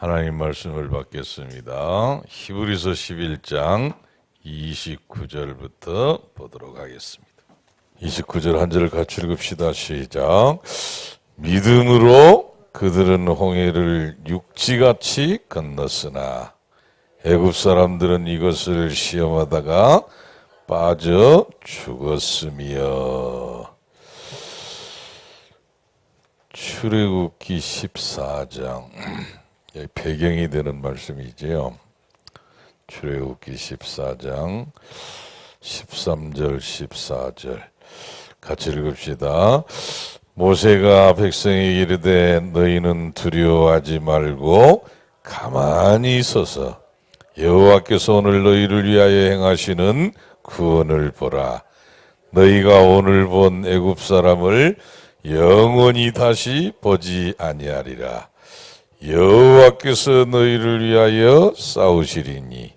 하나님 말씀을 받겠습니다. 히브리서 11장 29절부터 보도록 하겠습니다. 29절 한 절을 같이 읽읍시다. 시작. 믿음으로 그들은 홍해를 육지같이 건넜으나 애굽 사람들은 이것을 시험하다가 빠져 죽었으며. 출애굽기 14장 배경이 되는 말씀이지요. 출애굽기 14장 13절 14절 같이 읽읍시다. 모세가 백성에게 이르되 너희는 두려워하지 말고 가만히 서서 여호와께서 오늘 너희를 위하여 행하시는 구원을 보라. 너희가 오늘 본 애굽 사람을 영원히 다시 보지 아니하리라. 여호와께서 너희를 위하여 싸우시리니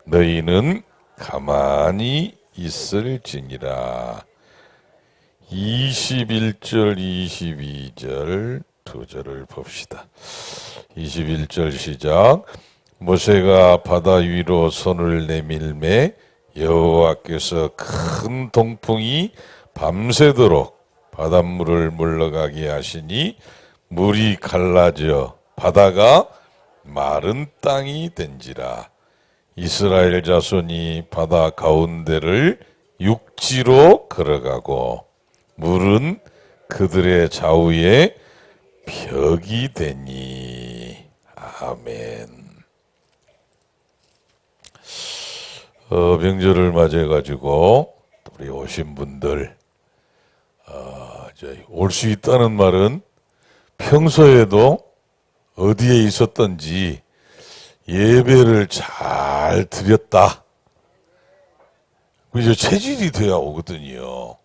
너희는 가만히 있을지니라. 21절 22절 두 절을 봅시다. 21절 시작. 모세가 바다 위로 손을 내밀매 여호와께서 큰 동풍이 밤새도록 바닷물을 물러가게 하시니 물이 갈라져 바다가 마른 땅이 된지라. 이스라엘 자손이 바다 가운데를 육지로 걸어가고 물은 그들의 좌우에 벽이 되니. 아멘. 명절을 맞이해가지고 우리 오신 분들 올 수 있다는 말은 평소에도 어디에 있었던지 예배를 잘 드렸다. 이제 체질이 돼야 오거든요.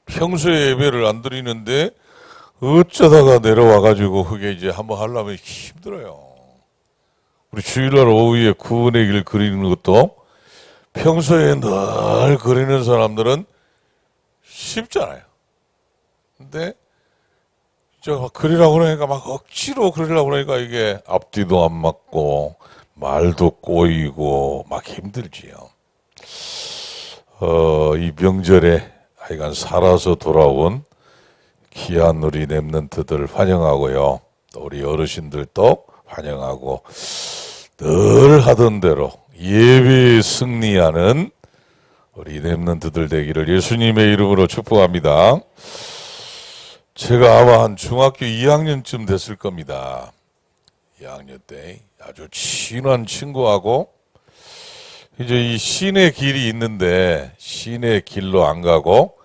평소에 예배를 안 드리는데 어쩌다가 내려와가지고 그게 이제 한번 하려면 힘들어요. 우리 주일날 오후에 구원의 길 그리는 것도 평소에 늘 그리는 사람들은 쉽잖아요. 근데 저 그리라고 그러니까 막 억지로 그리려고 그러니까 이게 앞뒤도 안 맞고 말도 꼬이고 막 힘들지요. 이 명절에 하여간 살아서 돌아온 귀한 우리 렘넌트들 환영하고요. 또 우리 어르신들도 환영하고 늘 하던 대로 예배에 승리하는 우리 렘넌트들 되기를 예수님의 이름으로 축복합니다. 제가 아마 한 중학교 2학년쯤 됐을 겁니다. 2학년 때 아주 친한 친구하고 이제 이 시내 길이 있는데 시내 길로 안 가고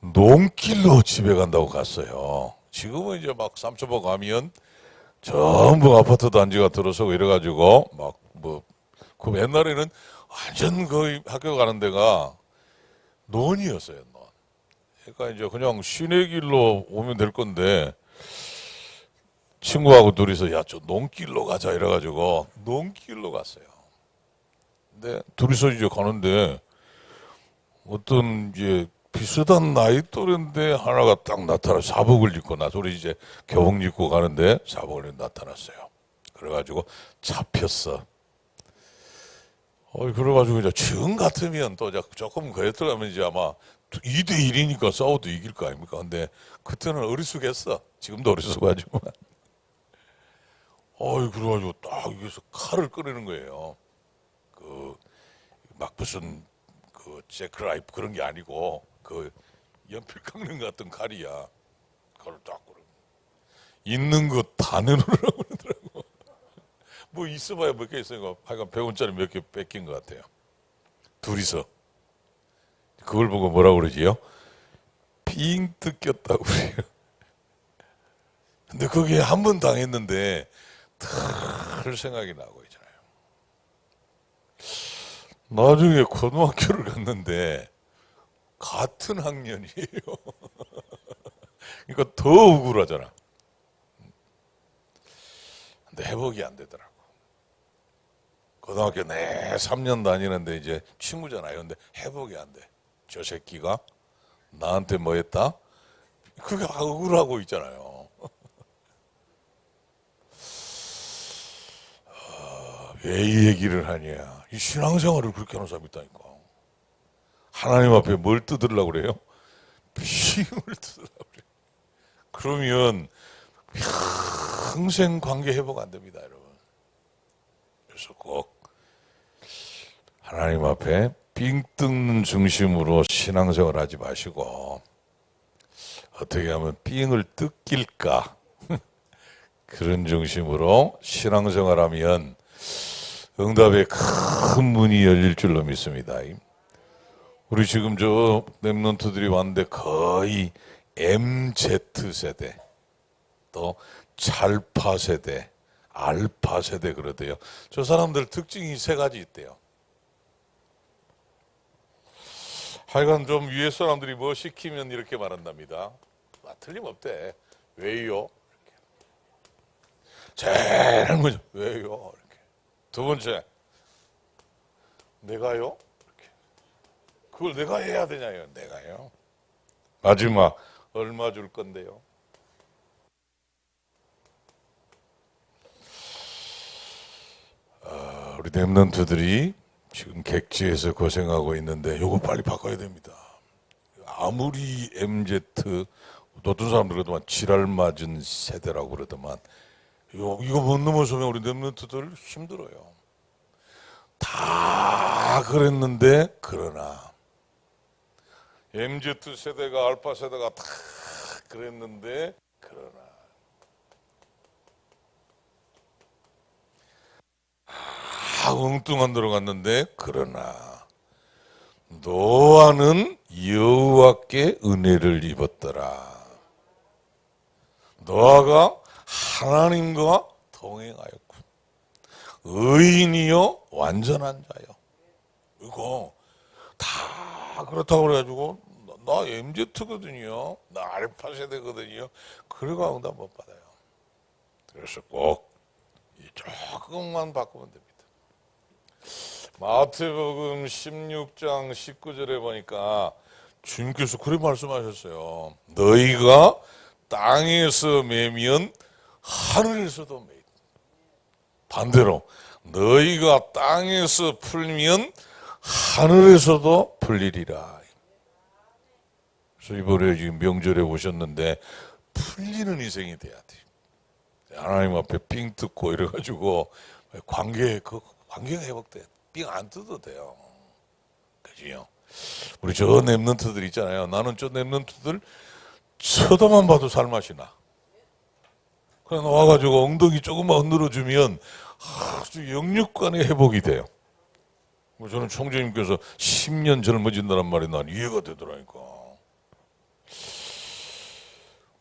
농길로 집에 간다고 갔어요. 지금은 이제 막 삼천포 가면 전부 아파트 단지가 들어서고 이래가지고 막 그 옛날에는 완전 거의 학교 가는 데가 논이었어요. 논. 그러니까 이제 그냥 시내길로 오면 될 건데 친구하고 둘이서 야, 저 농길로 가자 이래가지고 농길로 갔어요. 근데 둘이서 이제 가는데 어떤 이제 비슷한 나이 또래인데 하나가 딱 나타나 사복을 입고 우리 이제 교복 입고 가는데 사복을 입고 나타났어요. 그래가지고 잡혔어. 그래가지고 이제 지금 같으면 또 조금 그랬더라면 이제 아마 2대1이니까 싸워도 이길 거 아닙니까? 근데 그때는 어리숙했어. 지금도 어리숙하지만. 그래가지고 딱 여기서 칼을 꺼내는 거예요. 막 무슨 제크라이프 그런 게 아니고 연필 깎는 것 같은 칼이야. 칼을 딱 꺼내. 있는 거 다 내놓으라고 그러더라고. 뭐 있어봐야 몇 개 있으니까 하여간 100원짜리 몇 개 뺏긴 것 같아요. 둘이서. 그걸 보고 뭐라고 그러지요? 삥 뜯겼다고 그래요. 근데 거기에 한 번 당했는데 늘 생각이 나고 있잖아요. 나중에 고등학교를 갔는데 같은 학년이에요. 그러니까 더 억울하잖아. 근데 회복이 안 되더라고. 고등학교 내 3년 다니는데 이제 친구잖아요. 근데 회복이 안 돼. 저 새끼가 나한테 뭐 했다? 그게 억울하고 있잖아요. 왜 이 얘기를 하냐? 이 신앙생활을 그렇게 하는 사람이 있다니까. 하나님 앞에 뭘 뜯으려고 그래요? 빙을 뜯으려고 그래요. 그러면 평생 관계 회복 안 됩니다, 여러분. 그래서 꼭 하나님 앞에 빙 뜯는 중심으로 신앙생활 하지 마시고 어떻게 하면 빙을 뜯길까 그런 중심으로 신앙생활하면 응답의 큰 문이 열릴 줄로 믿습니다. 우리 지금 저 랩런트들이 왔는데 거의 MZ세대 또 찰파 세대 알파 세대 그러대요. 저 사람들 특징이 세 가지 있대요. 하여간 좀 위에 사람들이 뭐 시키면 이렇게 말한답니다. 틀림없대. 왜요? 이렇게. 제일 먼저 왜요? 이렇게. 두 번째 내가요? 이렇게. 그걸 내가 해야 되냐요? 내가요. 마지막 얼마 줄 건데요? 우리 랩런트들이 지금 객지에서 고생하고 있는데 요거 빨리 바꿔야 됩니다. 아무리 MZ 어떤 사람들 그러더만 지랄 맞은 세대라고 그러더만 이거 못 넘어서면 우리 랩런트들 힘들어요. 다 그랬는데 그러나 MZ 세대가 알파 세대가 다 그랬는데 그러나 엉뚱한 데로 갔는데 그러나 노아는 여호와께 은혜를 입었더라. 노아가 하나님과 동행하였고 의인이요 완전한 자요. 이거 다 그렇다고 그래가지고 나 MZ거든요. 나 알파 세대거든요. 그래가 응답 못 받아요. 그래서 꼭 조금만 바꾸면 됩니다. 마태복음 16장 19절에 보니까 주님께서 그렇게 말씀하셨어요. 너희가 땅에서 매면 하늘에서도 매이다. 반대로 너희가 땅에서 풀면 하늘에서도 풀리리라. 그래서 이번에 지금 명절에 오셨는데 풀리는 인생이 돼야 돼. 하나님 앞에 삥 뜯고 이래가지고 관계가 회복돼. 삥 안 뜯어도 돼요. 그지요? 우리 저 랩런트들 있잖아요. 나는 저 랩런트들 쳐다만 봐도 살맛이 나. 그래 나와가지고 엉덩이 조금만 흔들어주면 아주 영육간의 회복이 돼요. 저는 총재님께서 10년 젊어진다는 말이 난 이해가 되더라니까.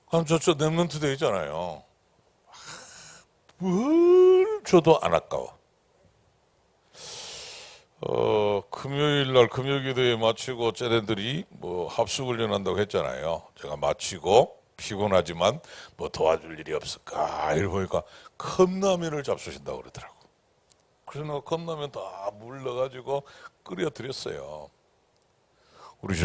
그럼 저 랩런트들 있잖아요. 뭘 줘도 안 아까워. 금요일 날 금요기도에 마치고 쟤네들이 뭐 합숙훈련 한다고 했잖아요. 제가 마치고 피곤하지만 뭐 도와줄 일이 없을까 이러고 보니까 컵라면을 잡수신다고 그러더라고. 그래서 내가 컵라면 다 물 넣어가지고 끓여 드렸어요. 우리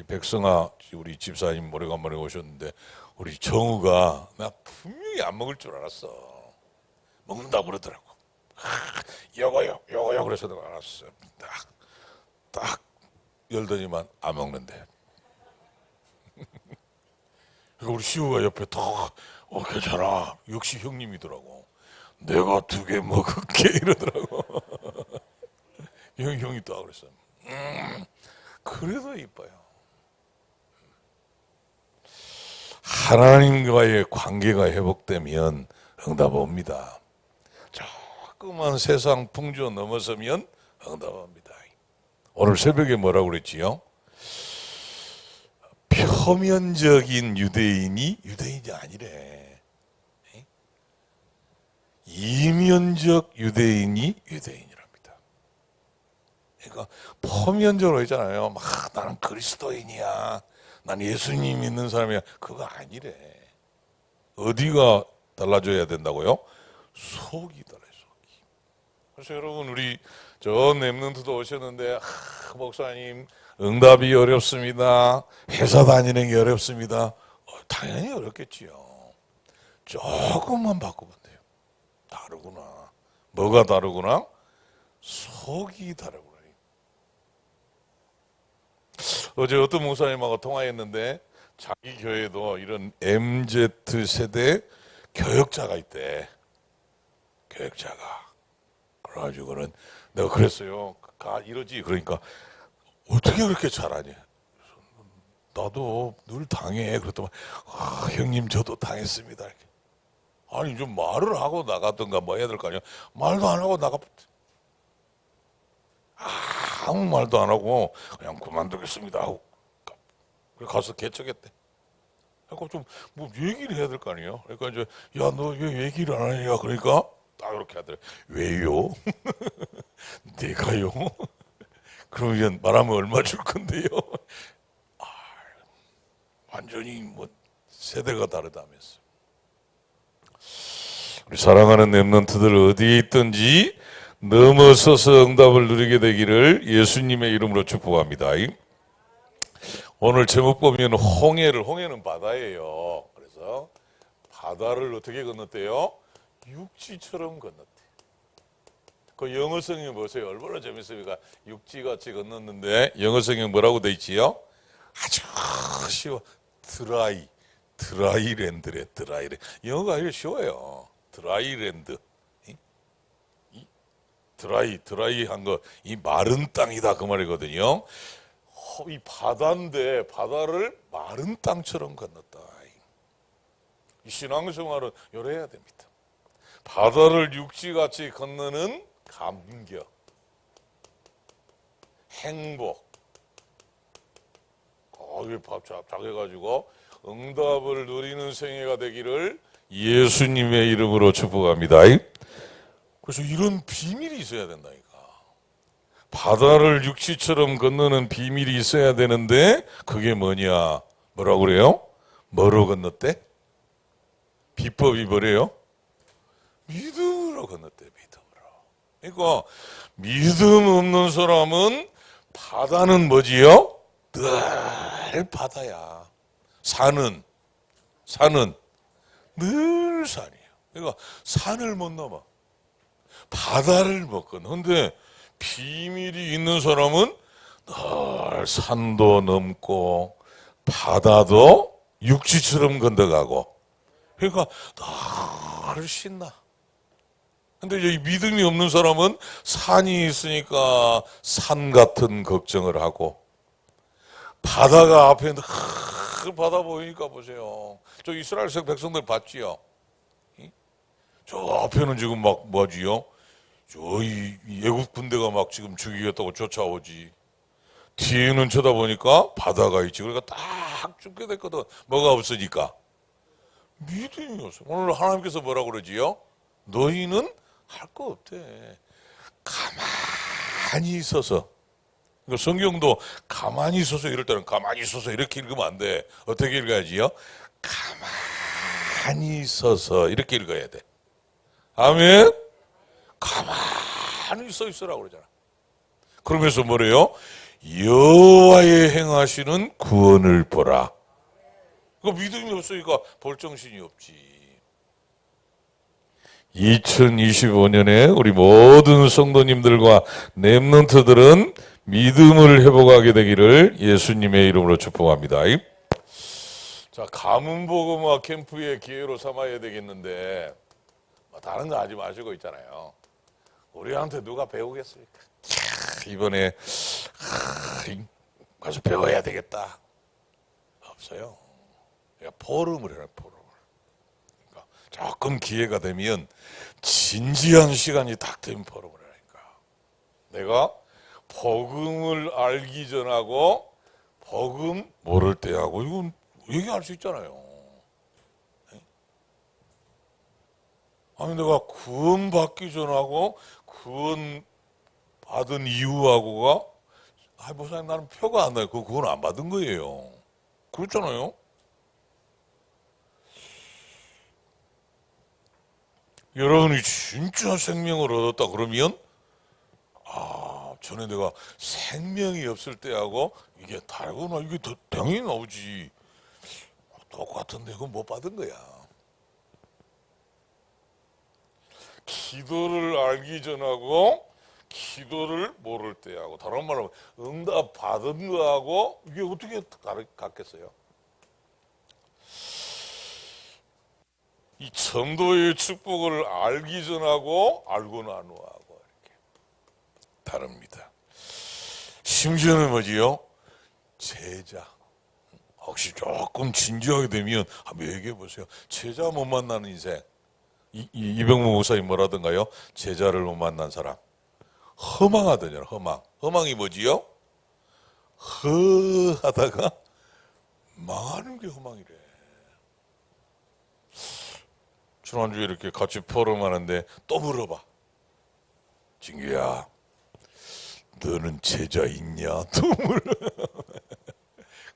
백성아 우리 집사님 오래간만에 오셨는데 우리 정우가 나 분명히 안 먹을 줄 알았어. 먹는다고 그러더라고. 요거요 그래서 내가 알았어. 딱 열더니만 안 먹는데. 그러니까 우리 시우가 옆에 더 괜찮아. 역시 형님이더라고. 내가 2개 먹을게 이러더라고. 형이 또 그랬어. 그래도 이뻐요. 하나님과의 관계가 회복되면 응답 옵니다. 조그만 세상 풍조 넘어서면 응답합니다. 오늘 새벽에 뭐라고 그랬지요? 표면적인 유대인이 유대인이 아니래. 이면적 유대인이 유대인이랍니다. 그러니까 표면적으로 있잖아요. 막 나는 그리스도인이야. 난 예수님 믿는 사람이야. 그거 아니래. 어디가 달라져야 된다고요? 속이 달라요. 속이. 그래서 여러분 우리 저 랩런트도 오셨는데 목사님 응답이 어렵습니다. 회사 다니는 게 어렵습니다. 당연히 어렵겠지요. 조금만 바꾸면 돼요. 다르구나. 뭐가 다르구나? 속이 다르구나. 어제 어떤 목사님하고 통화했는데 자기 교회도 이런 MZ 세대 교역자가 있대. 교역자가. 그래가지고는 내가 그랬어요. 이러지. 그러니까 어떻게 그렇게 잘하냐. 나도 늘 당해. 그랬더니 형님 저도 당했습니다. 이렇게. 아니 좀 말을 하고 나가든가 뭐 해야 될 거 아니야. 말도 안 하고 아무 말도 안 하고 그냥 그만두겠습니다 하고 가서 개척했대. 그러니까 좀 뭐 얘기를 해야 될 거 아니에요. 그러니까 이제 야 너 왜 얘기를 안 하냐. 그러니까 딱 이렇게 하더래. 왜요? 내가요? 그러면 말하면 얼마 줄 건데요? 완전히 뭐 세대가 다르다면서. 우리 사랑하는 렘넌트들 어디에 있든지 넘어서서 응답을 누리게 되기를 예수님의 이름으로 축복합니다. 오늘 제목 보면 홍해는 바다예요. 그래서 바다를 어떻게 건넜대요? 육지처럼 건넜대. 그 영어 성경 보세요. 얼마나 재밌습니까? 육지같이 건넜는데 영어 성경 뭐라고 돼 있지요? 아주 쉬워. 드라이랜드래. 드라이랜드. 영어가 아주 쉬워요. 드라이랜드. 드라이한 거, 이 마른 땅이다 그 말이거든요. 이 바다인데 바다를 마른 땅처럼 건넜다. 이 신앙생활은 요래야 됩니다. 바다를 육지같이 건너는 감격, 행복, 거기 잡작해가지고 응답을 누리는 생애가 되기를 예수님의 이름으로 축복합니다. 그래서 이런 비밀이 있어야 된다니까. 바다를 육지처럼 건너는 비밀이 있어야 되는데 그게 뭐냐? 뭐라고 그래요? 뭐로 건넜대? 비법이 뭐래요? 믿음으로 건넜대. 믿음으로. 그러니까 믿음 없는 사람은 바다는 뭐지요? 늘 바다야. 산은 늘 산이에요. 그러니까 산을 못 넘어. 바다를 못 건너. 근데 비밀이 있는 사람은 늘 산도 넘고 바다도 육지처럼 건너가고. 그러니까 늘 신나. 근데 이 믿음이 없는 사람은 산이 있으니까 산 같은 걱정을 하고 바다가 앞에 있는데 바다 보이니까 보세요. 저 이스라엘 백성들 봤지요? 저 앞에는 지금 막 뭐지요? 저 애국 군대가 막 지금 죽이겠다고 쫓아오지. 뒤에는 쳐다보니까 바다가 있지. 그러니까 딱 죽게 됐거든. 뭐가 없으니까. 믿음이 없어. 오늘 하나님께서 뭐라고 그러지요? 너희는 할 거 없대. 가만히 있어서. 그러니까 성경도 가만히 있어서 이럴 때는 가만히 있어서 이렇게 읽으면 안 돼. 어떻게 읽어야지요? 가만히 있어서 이렇게 읽어야 돼. 아멘? 가만히 서 있으라고 그러잖아. 그러면서 뭐래요? 여호와의 행하시는 구원을 보라. 그 믿음이 없으니까 볼 정신이 없지. 2025년에 우리 모든 성도님들과 렘넌트들은 믿음을 회복하게 되기를 예수님의 이름으로 축복합니다. 자, 가문복음화 캠프의 기회로 삼아야 되겠는데 다른 거 하지 마시고 있잖아요. 우리한테 누가 배우겠습니까? 이번에 가서 배워야 되겠다. 없어요. 그러니까 포럼을 해라. 포럼을. 그러니까 조금 기회가 되면 진지한 시간이 딱 되면 포럼을 하니까. 내가 복음을 알기 전하고 복음 모를 때하고 이건 얘기할 수 있잖아요. 아니 내가 구원 받기 전하고 구원 받은 이후하고가 목사님 나는 표가 안 나요. 그건 안 받은 거예요. 그렇잖아요. 여러분이 진짜 생명을 얻었다 그러면 전에 내가 생명이 없을 때하고 이게 다르구나. 이게 더 당연히 나오지. 똑같은데 그건 못 받은 거야. 기도를 알기 전하고 기도를 모를 때하고, 다른 말로 응답 받은 거하고 이게 어떻게 같겠어요? 이 전도의 축복을 알기 전하고 알고 난 후하고 이렇게 다릅니다. 심지어는 뭐지요? 제자. 혹시 조금 진지하게 되면 한번 얘기해 보세요. 제자 못 만나는 인생. 이병무 목사님 뭐라던가요? 제자를 못 만난 사람. 허망하더냐, 허망. 허망이 뭐지요? 하다가 망하는 게 허망이래. 지난주에 이렇게 같이 포럼하는데 또 물어봐. 진규야, 너는 제자 있냐? 또 물어.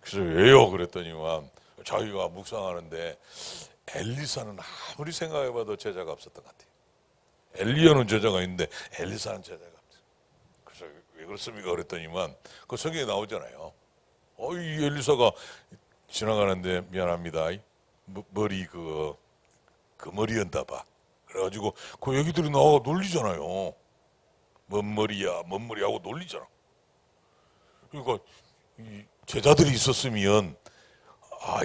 그래서 왜요? 그랬더니만 자기가 묵상하는데 엘리사는 아무리 생각해봐도 제자가 없었던 것 같아요. 엘리야는 제자가 있는데 엘리사는 제자가 없어요. 그래서 왜 그렇습니까? 그랬더니만 그 성경에 나오잖아요. 이 엘리사가 지나가는데 미안합니다. 머리 그 머리 연다 봐. 그래가지고 그 얘기들이 나와 놀리잖아요. 뭔 머리야, 뭔 머리 하고 놀리잖아. 그러니까 이 제자들이 있었으면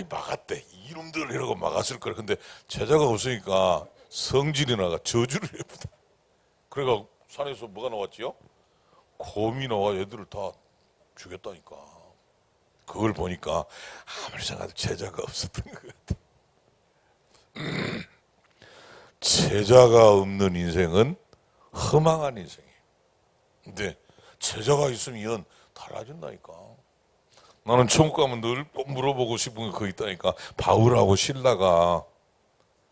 막았대. 이놈들 이러고 막았을 거야. 근데 제자가 없으니까 성질이 나가 저주를 해보다. 그래가 산에서 뭐가 나왔지요? 곰이 나와 애들을 다 죽였다니까. 그걸 보니까 아무리 생각해도 제자가 없었던 것 같아. 제자가 없는 인생은 허망한 인생이에요. 근데 제자가 있으면 달라진다니까. 나는 천국 가면 늘 꼭 물어보고 싶은 게 그거 있다니까. 바울하고 신라가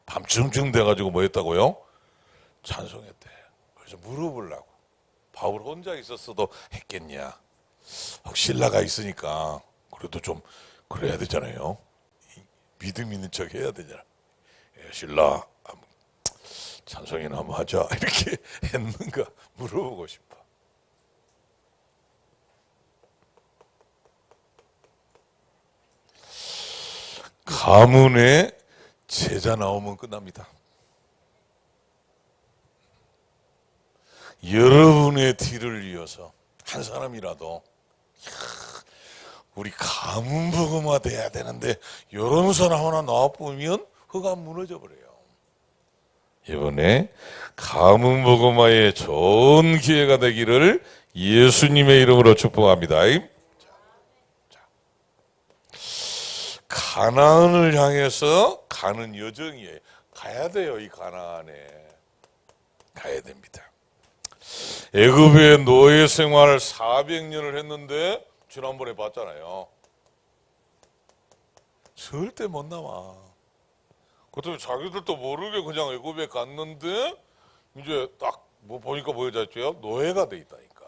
밤중쯤 돼가지고 뭐 했다고요? 찬송했대. 그래서 물어보려고. 바울 혼자 있었어도 했겠냐. 혹시 신라가 있으니까 그래도 좀 그래야 되잖아요. 믿음 있는 척 해야 되잖아. 신라 찬송이나 한번 하자 이렇게 했는가 물어보고 싶어. 가문에 제자 나오면 끝납니다. 여러분의 뒤를 이어서 한 사람이라도 우리 가문 복음화 돼야 되는데 이런 사람 하나 나와보면 그가 무너져 버려요. 이번에 가문 복음화에 좋은 기회가 되기를 예수님의 이름으로 축복합니다. 가나안을 향해서 가는 여정이에요. 가야 돼요. 이 가나안에 가야 됩니다. 애굽의 노예 생활 400년을 했는데 지난번에 봤잖아요. 절대 못 남아. 그것도 자기들도 모르게 그냥 애굽에 갔는데 이제 딱 뭐 보니까 보여졌죠. 노예가 돼 있다니까.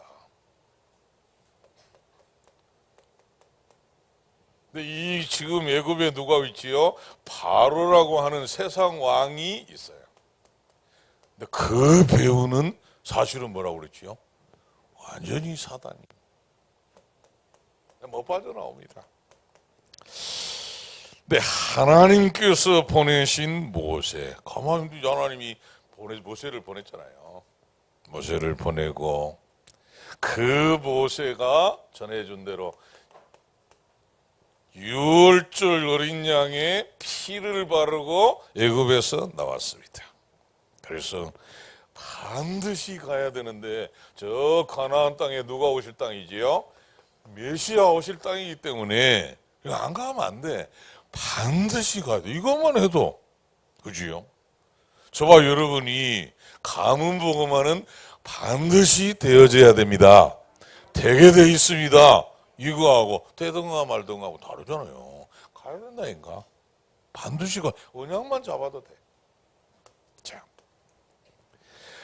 근데 이 지금 애굽에 누가 있지요? 바로라고 하는 세상 왕이 있어요. 근데 그 배우는 사실은 뭐라고 그랬지요? 완전히 사단이. 못 빠져나옵니다. 근데 하나님께서 보내신 모세, 가만히 하나님이 모세를 보냈잖아요. 모세를 보내고 그 모세가 전해준 대로 6월 어린 양의 피를 바르고 애굽에서 나왔습니다. 그래서 반드시 가야 되는데 저 가나안 땅에 누가 오실 땅이지요? 메시아 오실 땅이기 때문에 안 가면 안 돼. 반드시 가야 돼. 이것만 해도 그지요? 저와 여러분이 가문 복음화는 반드시 되어져야 됩니다. 되게 돼 있습니다. 이거하고 되든가 말든가 하고 다르잖아요. 가야 된다니까. 반드시 가. 언약만 잡아도 돼. 자,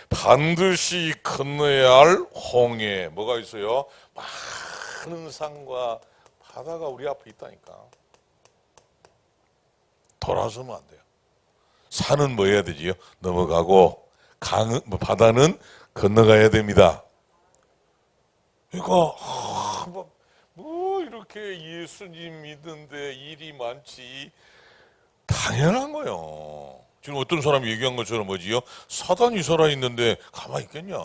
반드시 건너야 할 홍해 뭐가 있어요? 많은 산과 바다가 우리 앞에 있다니까. 돌아서면 안 돼요. 산은 뭐 해야 되지요? 넘어가고 바다는 건너가야 됩니다. 그러니까 뭐 이렇게 예수님 믿는데 일이 많지. 당연한 거요. 지금 어떤 사람이 얘기한 것처럼 뭐지요? 사단이 살아있는데 가만히 있겠냐.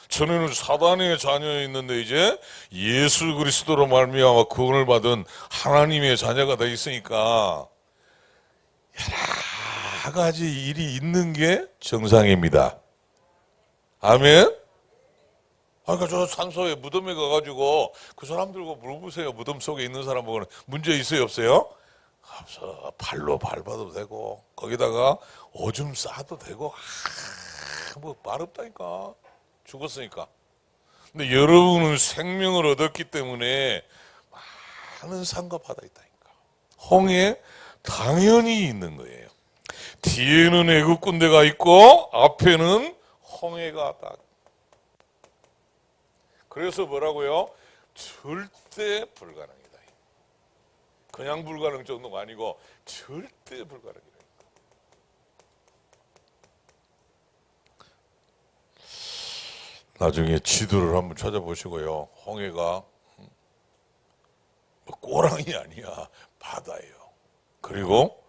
전에는 사단의 자녀였는데 이제 예수 그리스도로 말미암아 구원을 받은 하나님의 자녀가 돼 있으니까 여러 가지 일이 있는 게 정상입니다. 아멘. 그러니까 저 산소에 무덤에 가가지고 그 사람들과 물어보세요. 무덤 속에 있는 사람하고는 문제 있어요, 없어요? 없어. 발로 밟아도 되고 거기다가 오줌 싸도 되고 뭐 말없다니까. 죽었으니까. 근데 여러분은 생명을 얻었기 때문에 많은 산과 바다 있다니까. 홍해 당연히 있는 거예요. 뒤에는 애국 군대가 있고 앞에는 홍해가 딱. 그래서 뭐라고요? 절대 불가능이다. 그냥 불가능 정도가 아니고 절대 불가능이다. 나중에 지도를 한번 찾아보시고요. 홍해가 꼬랑이 아니야. 바다예요. 그리고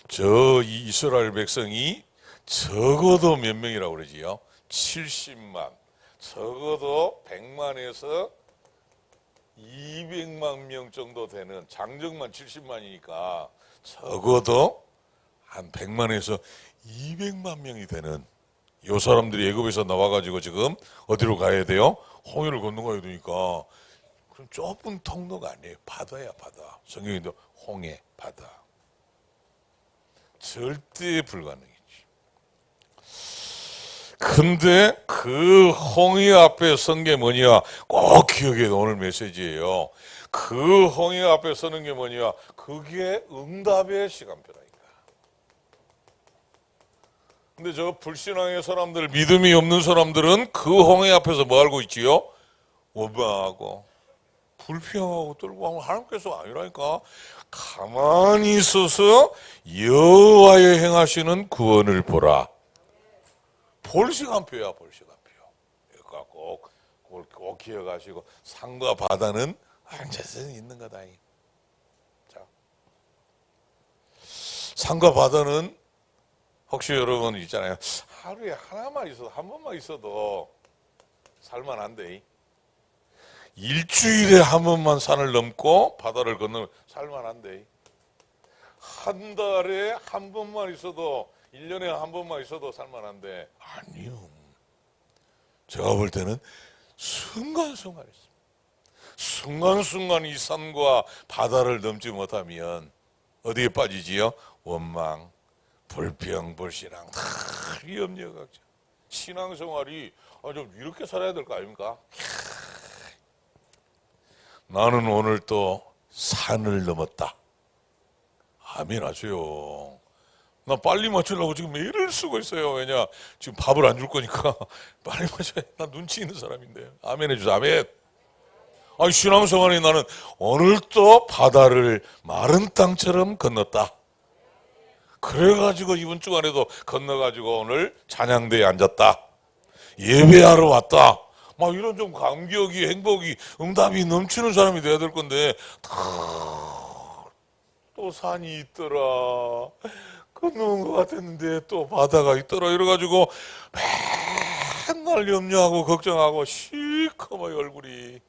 저 이스라엘 백성이 적어도 몇 명이라고 그러지요? 70만. 적어도 100만에서 200만 명 정도 되는, 장정만 70만이니까 적어도 한 100만에서 200만 명이 되는 요 사람들이 애굽에서 나와가지고 지금 어디로 가야 돼요? 홍해를 건너가야 되니까. 그럼 좁은 통로가 아니에요. 바다야, 바다. 성경에도 홍해, 바다. 절대 불가능이지. 근데 그 홍해 앞에 선 게 뭐냐? 꼭 기억해야 돼. 오늘 메시지예요. 그 홍해 앞에 서는 게 뭐냐? 그게 응답의 시간표라니까. 근데 저 불신앙의 사람들, 믿음이 없는 사람들은 그 홍해 앞에서 뭐 하고 있지요? 원망하고 불평하고 떨고 하면 하나님께서 아니라니까. 가만히 있어서 여호와의 행하시는 구원을 보라. 볼 시간표야, 볼 시간표. 그러니까 꼭 기억하시고, 산과 바다는 앉아서 있는 거다. 자, 산과 바다는 혹시 여러분 있잖아요. 하루에 하나만 있어도, 한 번만 있어도 살만한데, 일주일에 한 번만 산을 넘고 바다를 건너면 살만한데, 한 달에 한 번만 있어도, 1년에 한 번만 있어도 살만한데, 아니요. 제가 볼 때는 순간순간 있습니다. 순간순간 이 산과 바다를 넘지 못하면 어디에 빠지지요? 원망, 불평, 불신앙, 다 염려각자. 신앙생활이 좀 이렇게 살아야 될 거 아닙니까? 나는 오늘 또 산을 넘었다. 아멘 하세요. 나 빨리 맞추려고 지금 애를 쓰고 있어요. 왜냐? 지금 밥을 안 줄 거니까 빨리 맞춰야 돼. 나 눈치 있는 사람인데. 아멘 해주세요. 아멘. 아니, 신앙생활에 나는 오늘 또 바다를 마른 땅처럼 건넜다. 그래가지고 이번 주간에도 건너가지고 오늘 찬양대에 앉았다. 예배하러 왔다. 막 이런 좀 감격이, 행복이, 응답이 넘치는 사람이 돼야 될 건데, 또 산이 있더라. 건너온 것 같았는데 또 바다가 있더라. 이래가지고 맨날 염려하고 걱정하고 시커먼 얼굴이.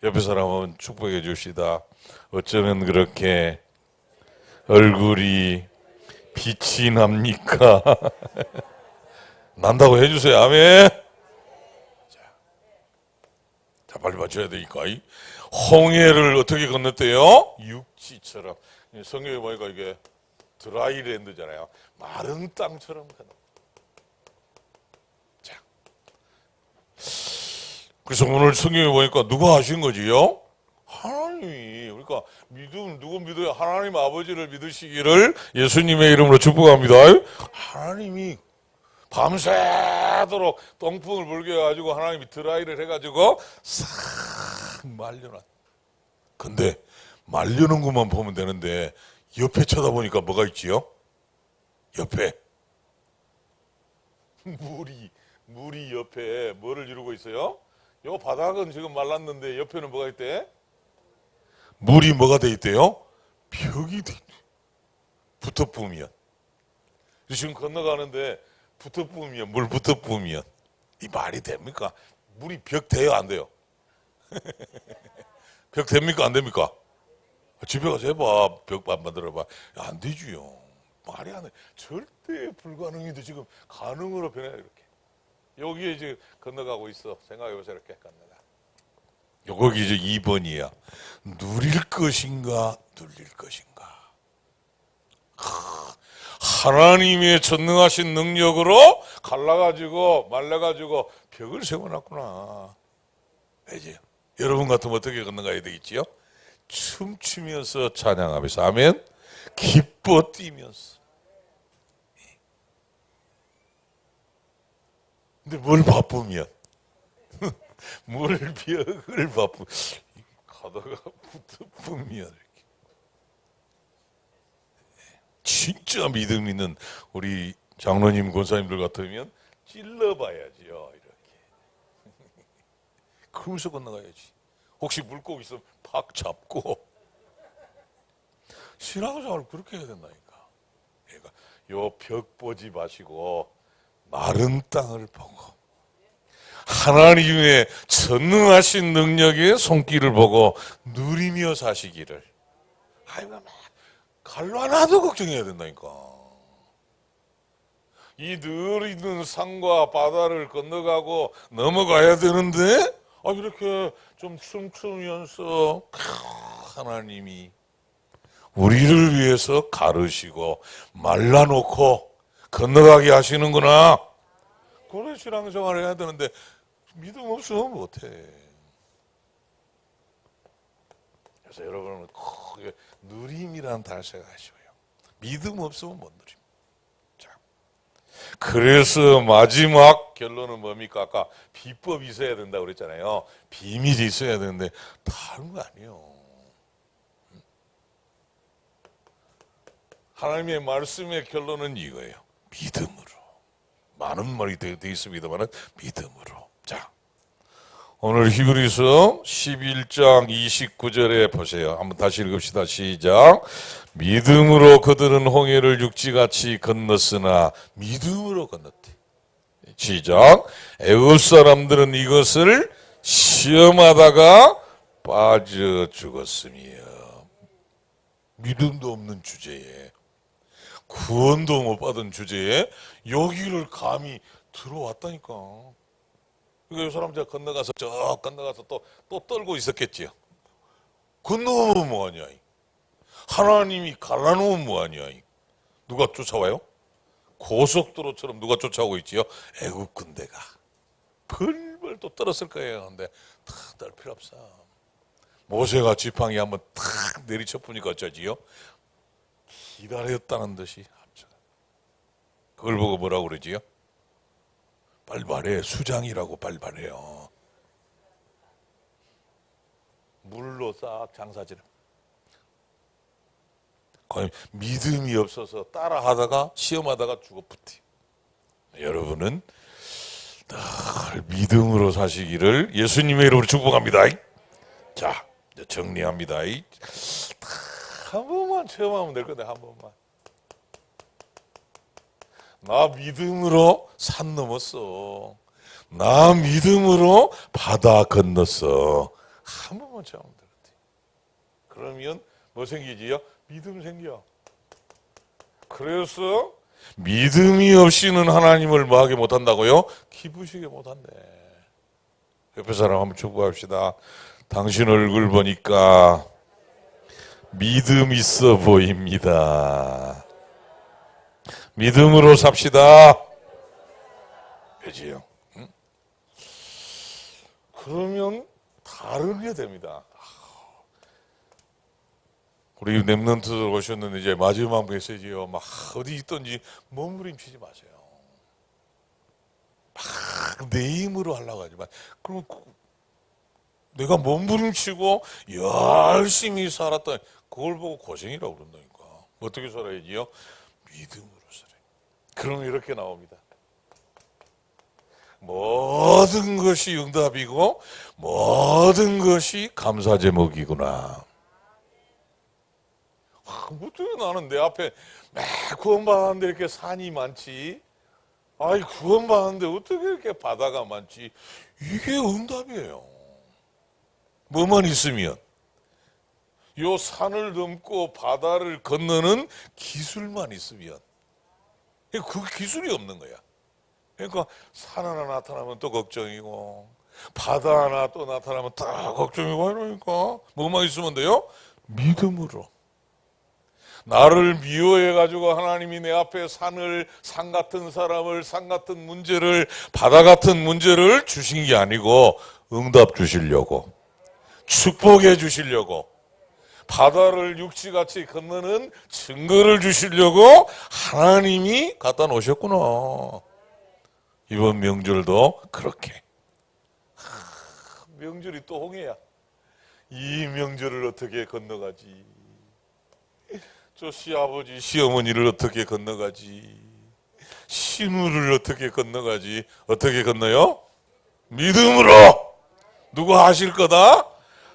옆에 사람은 축복해 주시다. 어쩌면 그렇게 얼굴이 빛이 납니까? 난다고 해주세요. 아멘. 자, 빨리 맞춰야 되니까. 홍해를 어떻게 건넜대요? 육지처럼. 성경에 보니까 이게 드라이랜드잖아요. 마른 땅처럼 건너. 자, 그래서 오늘 성경에 보니까 누가 하신 거지요? 하나님이. 그러니까 누구 믿어요? 하나님 아버지를 믿으시기를 예수님의 이름으로 축복합니다. 하나님이 밤새도록 동풍을 불게 해가지고 하나님이 드라이를 해가지고 싹 말려놨. 근데 말려놓은 것만 보면 되는데 옆에 쳐다보니까 뭐가 있지요? 옆에 물이 옆에 뭐를 이루고 있어요? 요 바닥은 지금 말랐는데 옆에는 뭐가 있대? 물이 뭐가 돼 있대요? 벽이 돼 있대. 붙어 뿜으면. 지금 건너가는데 붙어 뿜으면, 물 붙어 뿜으면 이 말이 됩니까? 물이 벽 돼요, 안 돼요? 벽 됩니까, 안 됩니까? 집에 가서 해봐. 벽 만들어봐. 안 되지요. 말이 안 돼. 절대 불가능인데 지금 가능으로 변해 이렇게. 여기에 이제 건너가고 있어. 생각해보세요. 이렇게 건너가. 거기 이제 2번이야. 누릴 것인가, 눌릴 것인가. 하나님의 전능하신 능력으로 갈라가지고 말라가지고 벽을 세워놨구나. 이제 여러분 같으면 어떻게 건너가야 되겠지요? 춤추면서 찬양하면서, 아멘. 기뻐 뛰면서. 근데 뭘 바쁘면 뭘 벽을 바쁘 가다가 붙으면 이렇게. 진짜 믿음 있는 우리 장로님 권사님들 같으면 찔러봐야지요. 이렇게. 그러면서 건너가야지. 혹시 물고기 있으면 팍 잡고. 신앙생활을 그렇게 해야 된다니까. 그러니까 요 벽 보지 마시고 마른 땅을 보고 하나님의 전능하신 능력의 손길을 보고 누리며 사시기를. 아이고, 막 갈로 하나도 걱정해야 된다니까. 이 늘 있는 산과 바다를 건너가고 넘어가야 되는데, 이렇게 좀 춤추면서 하나님이 우리를 위해서 가르시고 말라놓고 건너가게 하시는구나. 그래 신앙생활을 해야 되는데 믿음 없으면 못해. 그래서 여러분은 크게 누림이라는 단어 생각하시고요. 믿음 없으면 못 누림. 자, 그래서 마지막 결론은 뭡니까? 아까 비법이 있어야 된다고 그랬잖아요. 비밀이 있어야 되는데 다른 거 아니에요. 하나님의 말씀의 결론은 이거예요. 믿음으로. 많은 말이 되어 있습니다만 믿음으로. 자, 오늘 히브리서 11장 29절에 보세요. 한번 다시 읽읍시다. 시작. 믿음으로 그들은 홍해를 육지같이 건넜으나 믿음으로 건넜대. 시작. 애굽 사람들은 이것을 시험하다가 빠져 죽었으며. 믿음도 없는 주제에, 구원도 못 받은 주제에 여기를 감히 들어왔다니까. 이 사람들 건너가서 저 건너가서 또 떨고 있었겠지요. 건너오면 뭐하냐. 하나님이 갈라놓으면 뭐하냐. 누가 쫓아와요? 고속도로처럼 누가 쫓아오고 있지요? 애굽 군대가. 벌벌 또 떨었을 거예요. 근데 떨 필요 없어. 모세가 지팡이 한번 탁 내리쳐 보니까 어쩌지요? 기다렸다는 듯이 합쳐. 그걸 보고 뭐라고 그러지요? 빨리 말해. 수장이라고 빨리 말해요. 물로 싹 장사지를. 거의 믿음이 없어서 따라하다가 시험하다가 죽어붙지. 여러분은 늘 믿음으로 사시기를 예수님의 이름으로 축복합니다. 자, 정리합니다. 한 번만 체험하면 될 건데, 한 번만. 나 믿음으로 산 넘었어. 나 믿음으로 바다 건넜어. 한 번만 체험하면 될 것 같아. 그러면 뭐 생기지요? 믿음 생겨. 그래서 믿음이 없이는 하나님을 뭐하게 못한다고요? 기쁘시게 못한대. 옆에 사람 한번 축복합시다. 당신 얼굴 보니까 믿음 있어 보입니다. 믿음으로 삽시다. 그지요? 응? 그러면 다르게 됩니다. 우리 렘넌트 오셨는데 이제 마지막 메시지요. 막 어디 있든지 몸부림치지 마세요. 막 내 힘으로 하려고 하지만 그럼 내가 몸부림치고 열심히 살았더니 그걸 보고 고생이라고 그런다니까. 어떻게 살아야지요? 믿음으로 살아요. 그럼 이렇게 나옵니다. 모든 것이 응답이고 모든 것이 감사 제목이구나. 어떻게 나는 내 앞에 매 구원받았는데 이렇게 산이 많지? 아이, 구원받았는데 어떻게 이렇게 바다가 많지? 이게 응답이에요. 뭐만 있으면. 요 산을 넘고 바다를 건너는 기술만 있으면. 그 기술이 없는 거야. 그러니까 산 하나 나타나면 또 걱정이고, 바다 하나 또 나타나면 또 걱정이고, 이러니까 뭐만 있으면 돼요? 믿음으로. 나를 미워해가지고 하나님이 내 앞에 산 같은 사람을, 산 같은 문제를, 바다 같은 문제를 주신 게 아니고 응답 주시려고, 축복해 주시려고, 바다를 육지같이 건너는 증거를 주시려고 하나님이 갖다 놓으셨구나. 이번 명절도 그렇게. 명절이 또 홍해야. 이 명절을 어떻게 건너가지? 저 시아버지 시어머니를 어떻게 건너가지? 신우를 어떻게 건너가지? 어떻게 건너요? 믿음으로. 누가 하실 거다?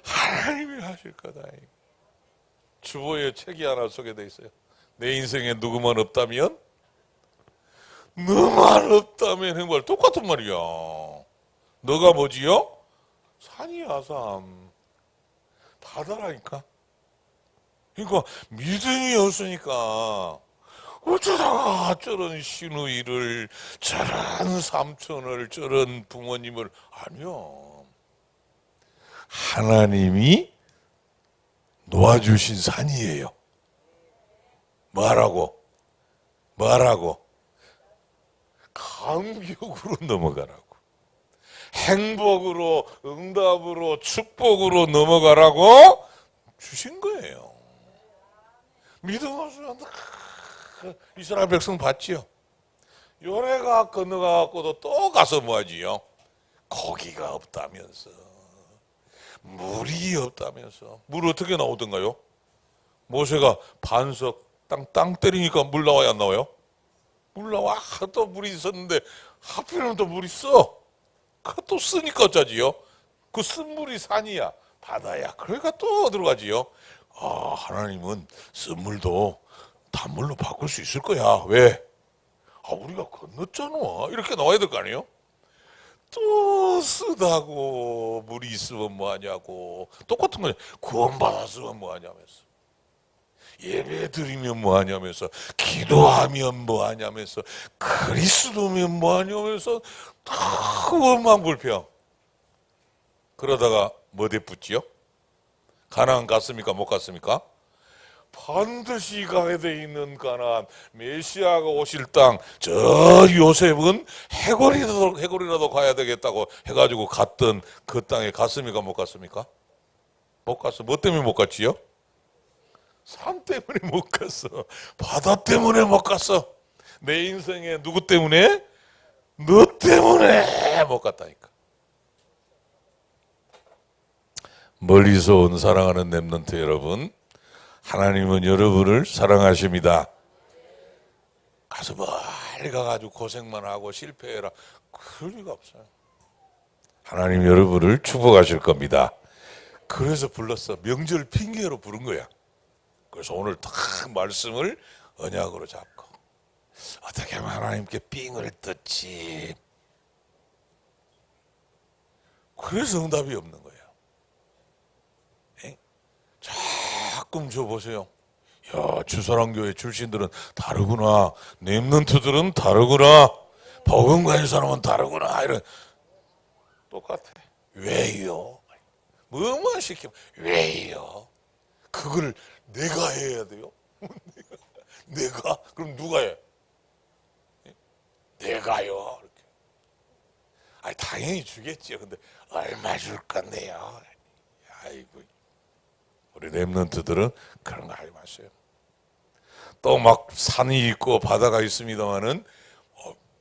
하나님이 하실 거다. 주보에 책이 하나 소개되어 있어요. 내 인생에 누구만 없다면? 너만 없다면 행발. 똑같은 말이야. 너가 뭐지요? 산이야, 산. 바다라니까. 그러니까 믿음이 없으니까 어쩌다가 저런 시누이를, 저런 삼촌을, 저런 부모님을. 아니요. 하나님이 놓아주신 산이에요. 뭐라고? 감격으로 넘어가라고. 행복으로, 응답으로, 축복으로 넘어가라고 주신 거예요. 믿음 없으면 이스라엘 백성 봤지요. 요래가 건너가고도 또 가서 뭐하지요? 고기가 없다면서, 물이 없다면서. 물 어떻게 나오던가요? 모세가 반석 땅 때리니까 물 나와야 안 나와요? 물 나와. 또 물이 있었는데 하필이면 또 물이 써. 또 쓰니까 어쩌지요? 그 쓴 물이 산이야, 바다야. 그러니까 또 어디로 가지요? 아, 하나님은 쓴 물도 단물로 바꿀 수 있을 거야. 왜? 아, 우리가 건넜잖아. 이렇게 나와야 될 거 아니에요? 또 쓰다고, 물이 있으면 뭐하냐고. 똑같은 거예요. 구원받았으면 뭐하냐면서, 예배 드리면 뭐하냐면서, 기도하면 뭐하냐면서, 그리스도면 뭐하냐면서, 다 원망불평. 그러다가 뭐 대붙지요? 가나안 갔습니까? 못 갔습니까? 반드시 가야 돼 있는 가나안, 메시아가 오실 땅. 저 요셉은 해골이라도 가야 되겠다고 해가지고 갔던 그 땅에 갔습니까? 못 갔습니까? 못 갔어. 뭐 때문에 못 갔지요? 산 때문에 못 갔어. 바다 때문에 못 갔어. 내 인생에 누구 때문에? 너 때문에 못 갔다니까. 멀리서 온 사랑하는 렘넌트 여러분, 하나님은 여러분을 사랑하십니다. 가서 멀리 가가지고 고생만 하고 실패해라, 그럴 리가 없어요. 하나님 여러분을 축복하실 겁니다. 그래서 불렀어. 명절 핑계로 부른 거야. 그래서 오늘 딱 말씀을 언약으로 잡고, 어떻게 하면 하나님께 삥을 뜯지. 그래서 응답이 없는 거예요. 조금 줘보세요. 야, 주사랑교회 출신들은 다르구나. 렘넌트들은 다르구나. 복음가인 사람은 다르구나. 이런. 똑같아. 왜요? 뭐만 시키면 왜요? 그걸 내가 해야 돼요? 내가? 그럼 누가 해? 내가요. 이렇게. 아니, 당연히 주겠지요. 근데 얼마 줄 건데요? 아이고. 우리 렘넌트들은 그런 거 하지 마세요. 또 막 산이 있고 바다가 있습니다만은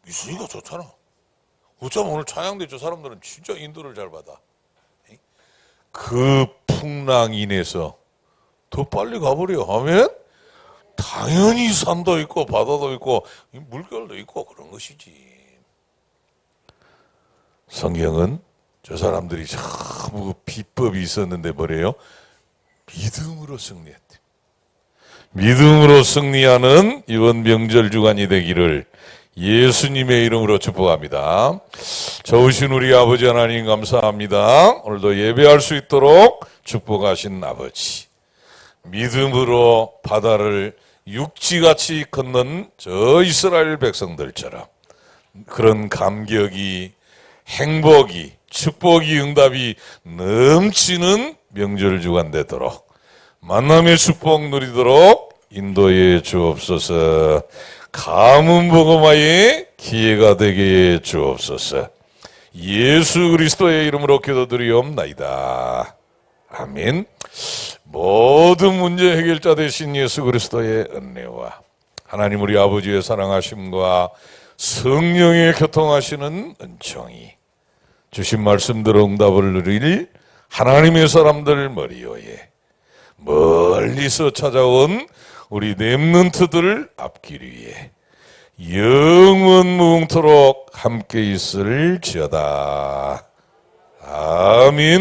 있으니까 좋잖아. 어쩌면 오늘 찬양대 저 사람들은 진짜 인도를 잘 받아. 그 풍랑 인해서 더 빨리 가버려. 하면 당연히 산도 있고 바다도 있고 물결도 있고 그런 것이지. 성경은 저 사람들이 전부 비법이 있었는데 뭐래요? 믿음으로 승리했대. 믿음으로 승리하는 이번 명절 주간이 되기를 예수님의 이름으로 축복합니다. 좋으신 우리 아버지 하나님 감사합니다. 오늘도 예배할 수 있도록 축복하신 아버지, 믿음으로 바다를 육지같이 건넌 저 이스라엘 백성들처럼 그런 감격이, 행복이, 축복이, 응답이 넘치는 명절 주간 되도록, 만남의 축복 누리도록 인도해 주옵소서. 가문 복음화의 기회가 되게 해 주옵소서. 예수 그리스도의 이름으로 기도드리옵나이다. 아멘. 모든 문제 해결자 되신 예수 그리스도의 은혜와 하나님 우리 아버지의 사랑하심과 성령의 교통하시는 은총이 주신 말씀대로 응답을 누릴 하나님의 사람들 머리 위에 멀리서 찾아온 우리 렘넌트들 앞길 위에 영원 무궁토록 함께 있을지어다. 아멘.